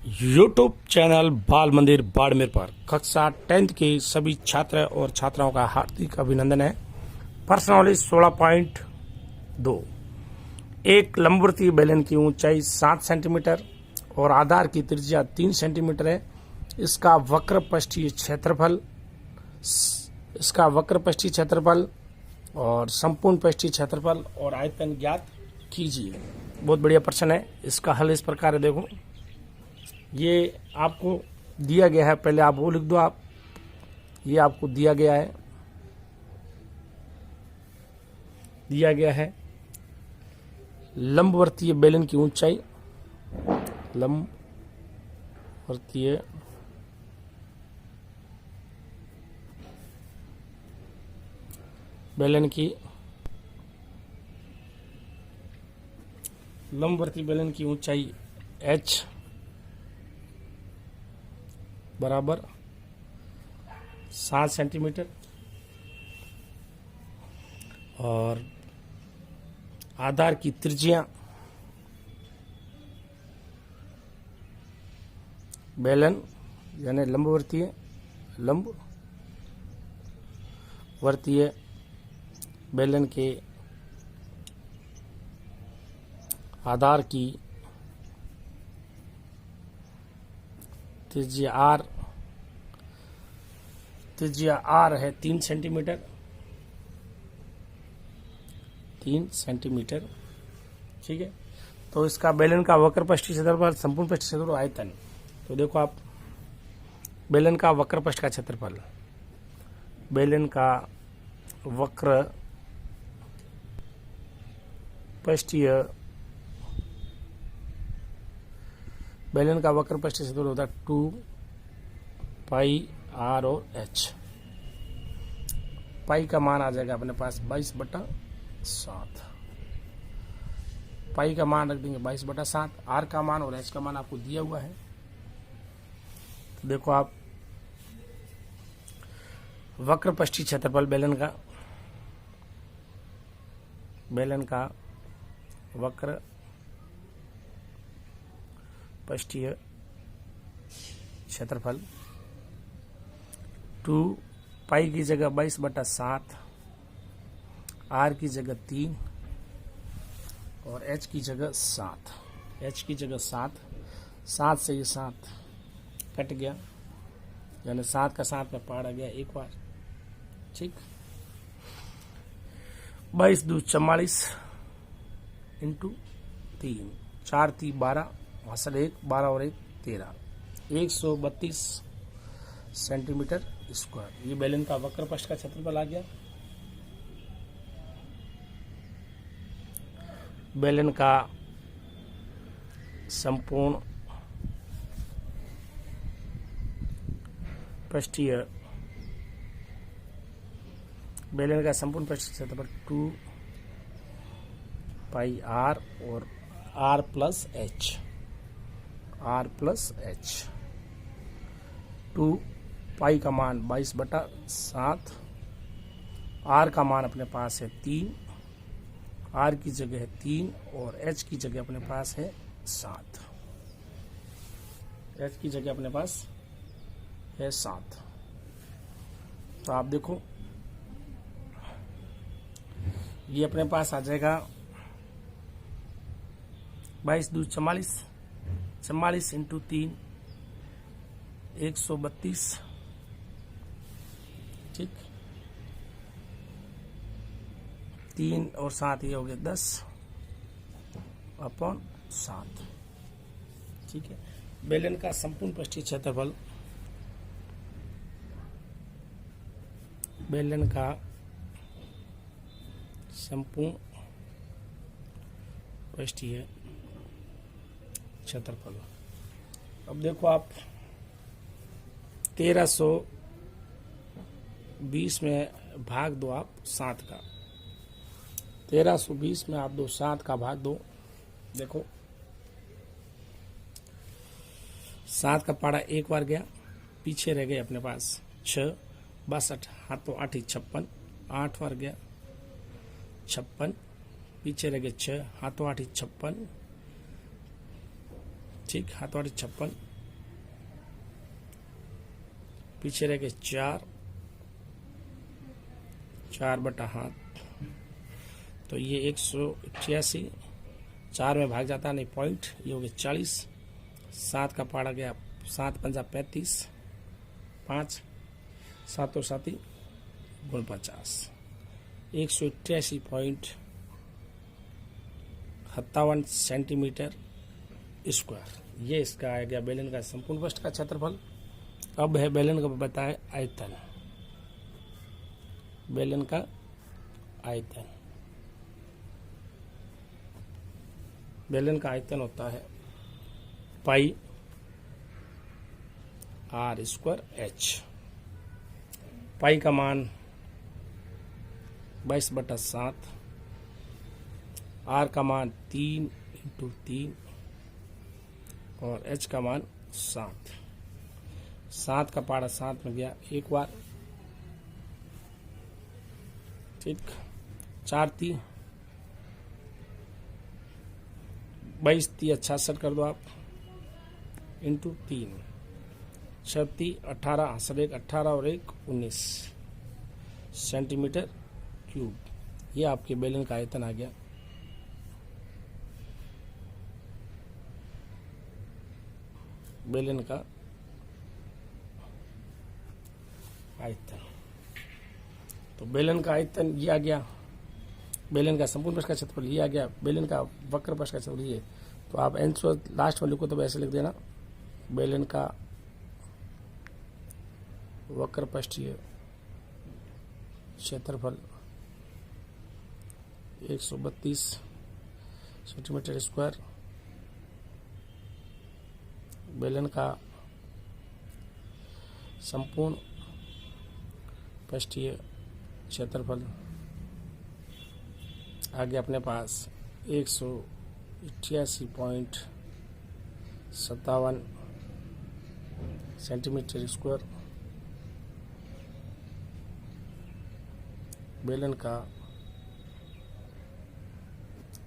YouTube channel बाल मंदिर बाड़मेर पर कक्षा 10th के सभी छात्र और छात्राओं का हार्दिक अभिनंदन है। प्रश्नावली 16.2 एक लंबवृत्तीय बेलन की ऊंचाई 7 सेंटीमीटर और आधार की त्रिज्या 3 सेंटीमीटर है। इसका वक्र पृष्ठीय क्षेत्रफल और संपूर्ण पृष्ठीय क्षेत्रफल और आयतन ज्ञात कीजिए। बहुत बढ़िया प्रश्न है। इसका हल इस प्रकार है, देखो ये आपको दिया गया है, पहले आप वो लिख दो। आप ये आपको दिया गया है लंबवर्तीय बेलन की ऊंचाई, लंबवर्तीय बेलन की ऊंचाई h बराबर 7 सेंटीमीटर और आधार की त्रिज्या बेलन यानी लंबवर्तीय बेलन के आधार की त्रिज्या r है 3 सेंटीमीटर। ठीक है, तो इसका बेलन का वक्र पृष्ठीय क्षेत्रफल, संपूर्ण पृष्ठीय क्षेत्रफल, आयतन। तो देखो आप बेलन का वक्र पृष्ठ का क्षेत्रफल, बेलन का वक्र पृष्ठीय क्षेत्रफल होता है 2 पाई r और h। पाई का मान आ जाएगा अपने पास 22/7। पाई का मान रख देंगे 22/7। r का मान और h का मान आपको दिया हुआ है। तो देखो आप वक्र पृष्ठीय क्षेत्रफल बेलन का वक्र पृष्ठीय क्षेत्रफल 2 पाई की जगह 22/7, r की जगह 3 और h की जगह 7। h की जगह 7 से ये 7 कट गया, यानी 7 का 7 में पढ़ा गया एक बार। ठीक, 22 दूनी 44 इंटू 3, 4 3 12, हासिल 1, 12 और 1 13, 132 सेंटीमीटर स्क्वायर। ये बेलन का वक्र पृष्ठ का क्षेत्रफल आ गया। बेलन का संपूर्ण पृष्ठीय क्षेत्रफल 2 पाई r और r प्लस h। 2 पाई का मान 22/7, r का मान अपने पास है 3, r की जगह है 3 और h की जगह अपने पास है 7। h की जगह अपने पास है 7। तो आप देखो ये अपने पास आ जाएगा 22 दूनी 44, 44 इंटू 3, 132। ठीक, 3 और 7 ये हो गया 10/7। ठीक है, बेलन का संपूर्ण पृष्ठीय क्षेत्रफल, बेलन का संपूर्ण पृष्ठीय क्षेत्रफल। अब देखो आप 1320 में भाग दो आप 7 का। 1320 में आप 7 का भाग दो। देखो 7 का पाड़ा एक बार गया, पीछे रह गए अपने पास 6, 62, हाथों 8 56, 8 बार गया 56, पीछे रह गए 6, हाथों 8 56, ठीक, हाथों 8 56, पीछे रह गए 4, 4 बटा हाथ, तो ये 188, 4 में भाग जाता नहीं पॉइंट, ये हो गया 40, 7 का पाड़ा गया 7 पंजा 35, 5 7 और 7 गुण 50, 188.57 सेंटीमीटर स्क्वायर। ये इसका आ गया बेलन का संपूर्ण पृष्ठ का क्षेत्रफल। अब है बेलन का बताए आयतन। बेलन का आयतन, बेलन का आयतन होता है पाई आर स्क्वायर एच। पाई का मान 22/7, आर का मान 3 × 3 और एच का मान 7। 7 का पाड़ा 7 में गया एक बार, ठीक, 4 × 22 × 66 कर दो आप, इंटू 3, 6 × 18, 18 और 1 19 सेंटीमीटर क्यूब। ये आपके बेलन का आयतन आ गया। बेलन का आयतन, तो बेलन का आयतन ये आ गया। बेलन का संपूर्ण पृष्ठ का क्षेत्रफल ये आ गया। बेलन का वक्र पृष्ठ का क्षेत्रफल ये। तो आप आंसर लास्ट में लिखो तो ऐसे लिख देना, बेलन का वक्र पृष्ठीय क्षेत्रफल 132 सेंटीमीटर स्क्वायर। बेलन का संपूर्ण पृष्ठीय क्षेत्रफल आगे अपने पास 188.57 सेंटीमीटर स्क्वायर। बेलन का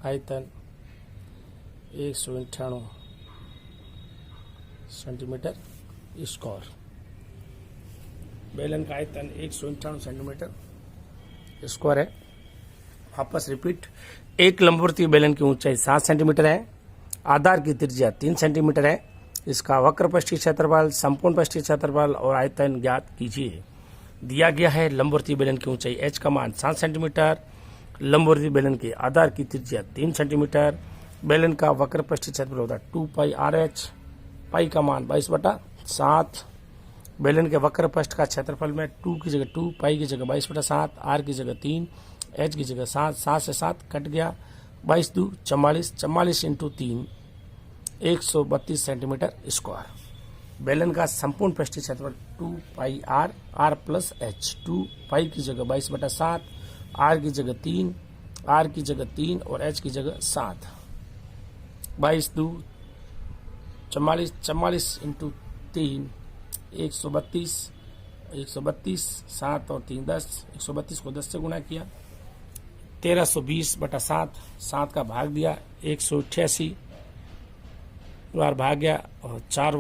आयतन 198 सेंटीमीटर स्क्वायर। बेलन का आयतन 198 सेंटीमीटर स्क्वायर है। वापस रिपीट, एक लंबवर्तीय बेलन की ऊंचाई 7 सेंटीमीटर है, आधार की त्रिज्या 3 सेंटीमीटर है। इसका वक्र पृष्ठीय क्षेत्रफल, संपूर्ण पृष्ठीय क्षेत्रफल और आयतन ज्ञात कीजिए। दिया गया है लंबवर्तीय बेलन की ऊंचाई h का मान 7 सेंटीमीटर, लंबवर्तीय बेलन के आधार की त्रिज्या 3 सेंटीमीटर, बेलन का वक्र पृष्ठीय क्षेत्रफल होता है 2 पाई RH, पाई का मान 22/7। बेलन के वक्र पृष्ठ का क्षेत्रफल में 2 की जगह 2, पाई की जगह 22/7, आर की जगह 3, एच की जगह 7, 7 से 7 कट गया, 22 × 2 = 44, 44 × 3 132 सेंटीमीटर स्क्वायर। बेलन का संपूर्ण पृष्ठीय क्षेत्रफल 2 पाई आर, आर प्लस एच, 2 पाई की जगह 22/7, आर की जगह 3, आर की जगह 3 और एच की जगह 7, 22 × 2 = 44, 44 × 3 132, 132, 7 और 3 10, 132 को 10 से गुणा किया, 1320/7, 7 का भाग दिया, 188 बार भाग गया और 4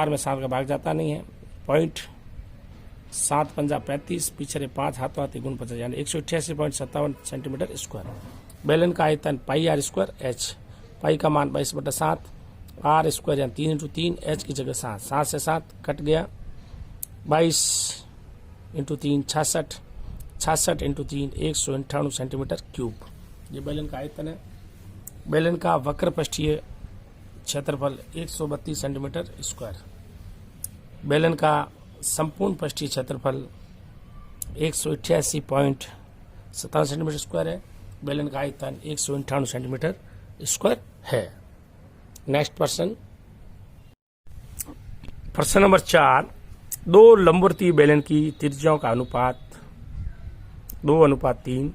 में 7 का भाग जाता नहीं है, पॉइंट 7 पंजा 35, पिछले 5 हाथों हाथी गुण 50, यानी 188.57 सेंटीमीटर स्क्वायर। बेलन का आयतन पाई आर स्क्वायर एच, पाई का मान 22/7, आर स्क्वायर यानी 3 × 3, एच की जगह 7, 7 से 7 कट गया, 22 × 3 66, 66 × 3 198 सेंटीमीटर क्यूब। ये बेलन का आयतन है। बेलन का वक्र पृष्ठीय क्षेत्रफल 132 सेंटीमीटर स्क्वायर। बेलन का संपूर्ण पृष्ठीय क्षेत्रफल 188.57 सेंटीमीटर स्क्वायर है। बेलन का आयतन 198 सेंटीमीटर स्क्वायर है। नेक्स्ट प्रश्न, प्रश्न नंबर 4, दो लंबवर्तीय बेलन की त्रिज्याओं का अनुपात 2:3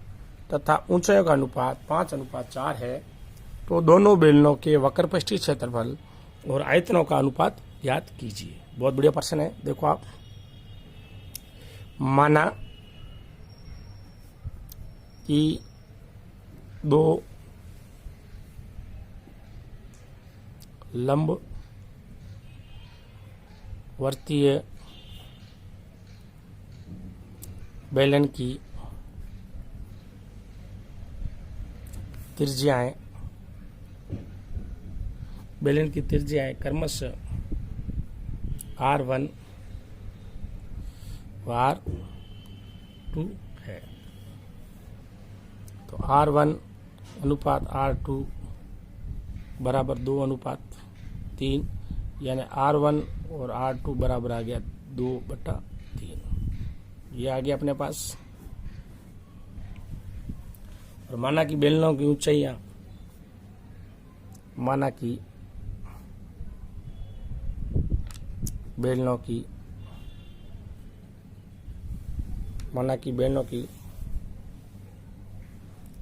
तथा ऊंचाइयों का अनुपात 5:4 है, तो दोनों बेलनों के वक्र पृष्ठीय क्षेत्रफल और आयतनों का अनुपात ज्ञात कीजिए। बहुत बढ़िया प्रश्न है। देखो आप, माना कि दो लंबवर्तीय बेलन की त्रिज्याएं क्रमशः R1 व R2 है। तो R1 अनुपात R2 बराबर 2:3, यानी R1 और R2 बराबर आ गया 2/3। ये आ गया अपने पास। और माना कि बेलनों की ऊंचाइयां बेलनों की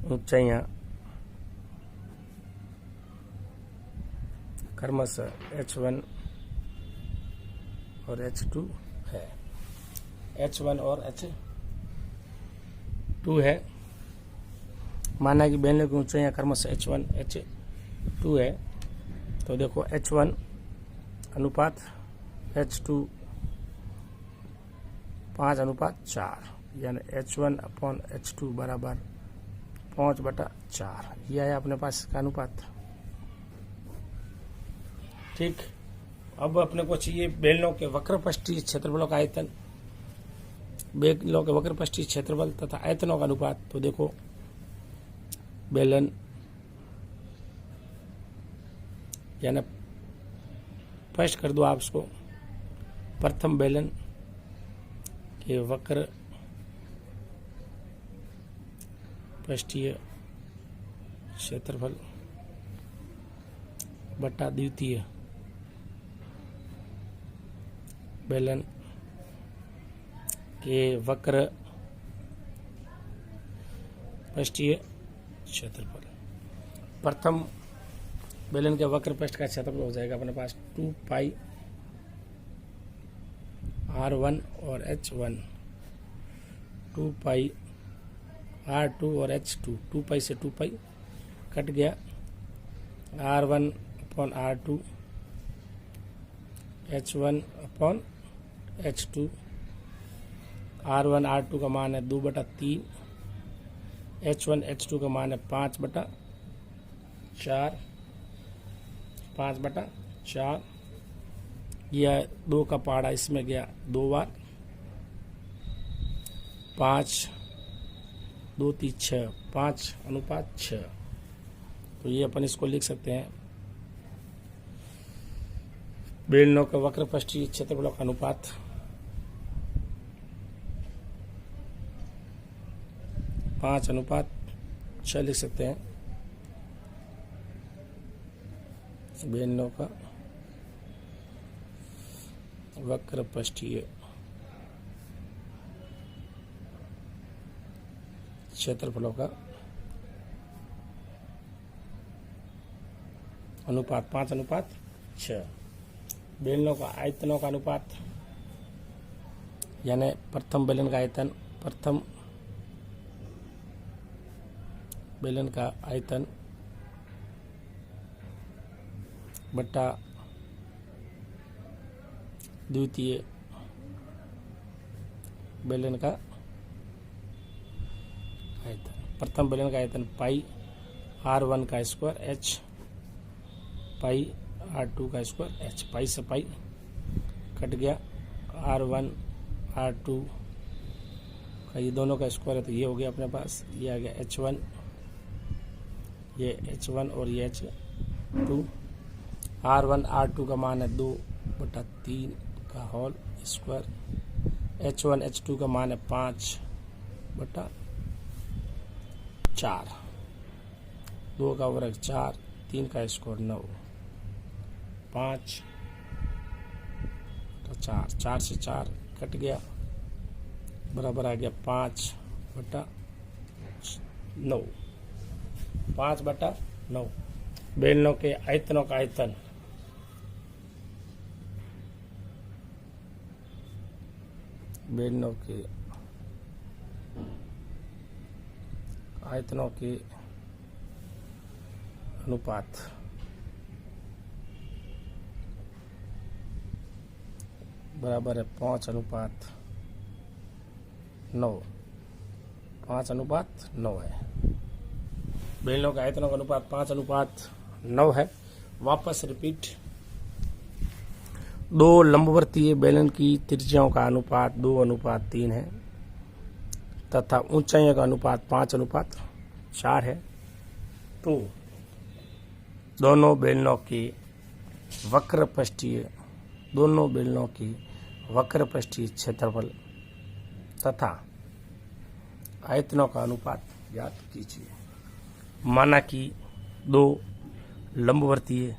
ऊंचाइयां क्रमशः H1 और H2 है। H1 और H2 है। माना कि बेलनों की ऊंचाइयां क्रमशः H1 H2 है। तो देखो H1 अनुपात H2 5:4, यानी H1/H2 बराबर 5/4। यह है अपने पास इसका अनुपात। ठीक। अब अपने को चाहिए बेलनों के वक्रपृष्ठीय क्षेत्रफलों का आयतन, बेलनों के वक्रपृष्ठीय क्षेत्रफल तथा आयतनों का अनुपात। तो देखो बेलन यानी स्पष्ट कर दो आप इसको। प्रथम बेलन के वक्र पृष्ठीय क्षेत्रफल बटा द्वितीय बेलन के वक्र पृष्ठीय क्षेत्रफल। प्रथम बेलन के वक्र पृष्ठ का क्षेत्रफल हो जाएगा अपने पास 2 पाई R1 और H1, 2 पाई R2 और H2। 2 पाई से 2 पाई कट गया। R1/R2, H1/H2। R1 R2 का मान है 2/3, H1 H2 का मान है 5/4। 5/4। यह 2 का पहाड़ा इसमें गया 2 बार। 5 2 3 6, 5:6। तो ये अपन इसको लिख सकते हैं बेलनों के वक्रपृष्ठीय क्षेत्रफलों का अनुपात 5:6 लिख सकते हैं। बेलनों का वक्रपृष्ठीय क्षेत्रफलों का अनुपात 5:6। बेलनों का आयतनों का अनुपात, यानी प्रथम बेलन का आयतन, प्रथम बेलन का आयतन बटा द्वितीय बेलन का आयतन। प्रथम बेलन का आयतन पाई R1 का स्क्वायर H, पाई R2 का स्क्वायर H। पाई से पाई कट गया। R1 R2 का ये दोनों का स्क्वायर है, तो ये हो गया अपने पास। ये आ गया H1, ये H1 और ये H2। R1 R2 का मान है 2/3 का होल स्क्वायर। H1 H2 का मान है 5/4। 2 का वर्ग 4, 3 का स्क्वायर 9, 5/4। 4 से 4 कट गया, बराबर आ गया 5/9। 5/9। बेलनों के आयतनों का आयतन, बेलनों के आयतनों के अनुपात बराबर है 5:9। 5:9 है। बेलनों के आयतनों का अनुपात 5:9 है। वापस रिपीट, दो लंबवर्तीय बेलन की त्रिज्याओं का अनुपात 2:3 है तथा ऊंचाइयों का अनुपात 5:4 है। तो दोनों बेलनों की वक्र पृष्ठीय क्षेत्रफल तथा आयतनों का अनुपात ज्ञात कीजिए। माना कि दो लंबवर्तीय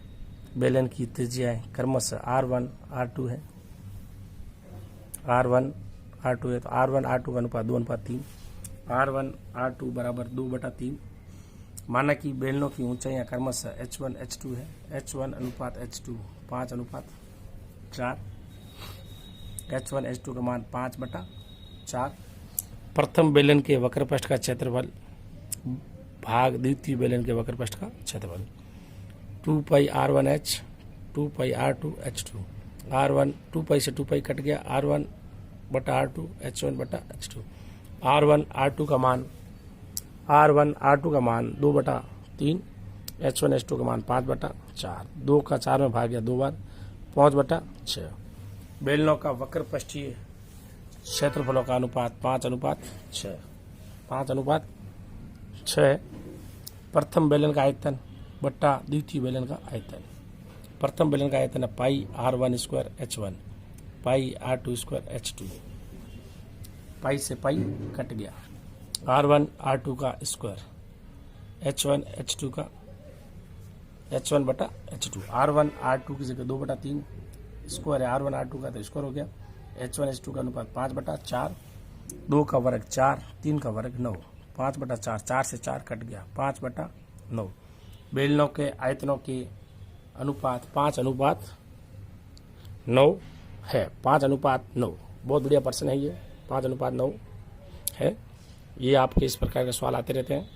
बेलन की त्रिज्याएं क्रमशः R1 R2 है। R1 R2 है तो R1 R2 का अनुपात 2:3, R1 R2 बराबर 2/3। माना कि बेलनों की ऊंचाइयां क्रमशः H1 H2 है। H1 अनुपात H2 5:4, H1 H2 का मान 5/4। प्रथम बेलन के वक्रपृष्ठ का क्षेत्रफल भाग द्वितीय बेलन के वक्रपृष्ठ का क्षेत्रफल 2π R1H 2π R2 H2। R1 2π से 2π कट गया, R1/R2 H1/H2। R1 R2 का मान 2/3, H1 H2 का मान 5/4। 2 का 4 में भाग गया 2 बार, 5/6। बेलनों का वक्र पृष्ठीय क्षेत्रफलों का अनुपात 5:6। 5:6 प्रथम बेलन का आयतन बट्टा द्वितीय बेलन का आयतन। प्रथम बेलन का आयतन है पाई R1² H1 पाई R2² H2। पाई से पाई कट गया, R1 R2 का स्क्वायर H1 H2 का H1/H2। R1 R2 की जगह 2/3 स्क्वायर है, R1 R2 का तो स्क्वायर हो गया। H1 H2 का अनुपात 5/4, 2 का वर्ग 4, 3 का वर्ग 9, 5/4, 4 से 4 कट गया, 5/9। बेलनों के आयतनों के अनुपात 5:9 है। 5:9 बहुत बढ़िया प्रश्न है ये, 5:9 है। ये आपके इस प्रकार के सवाल आते रहते हैं।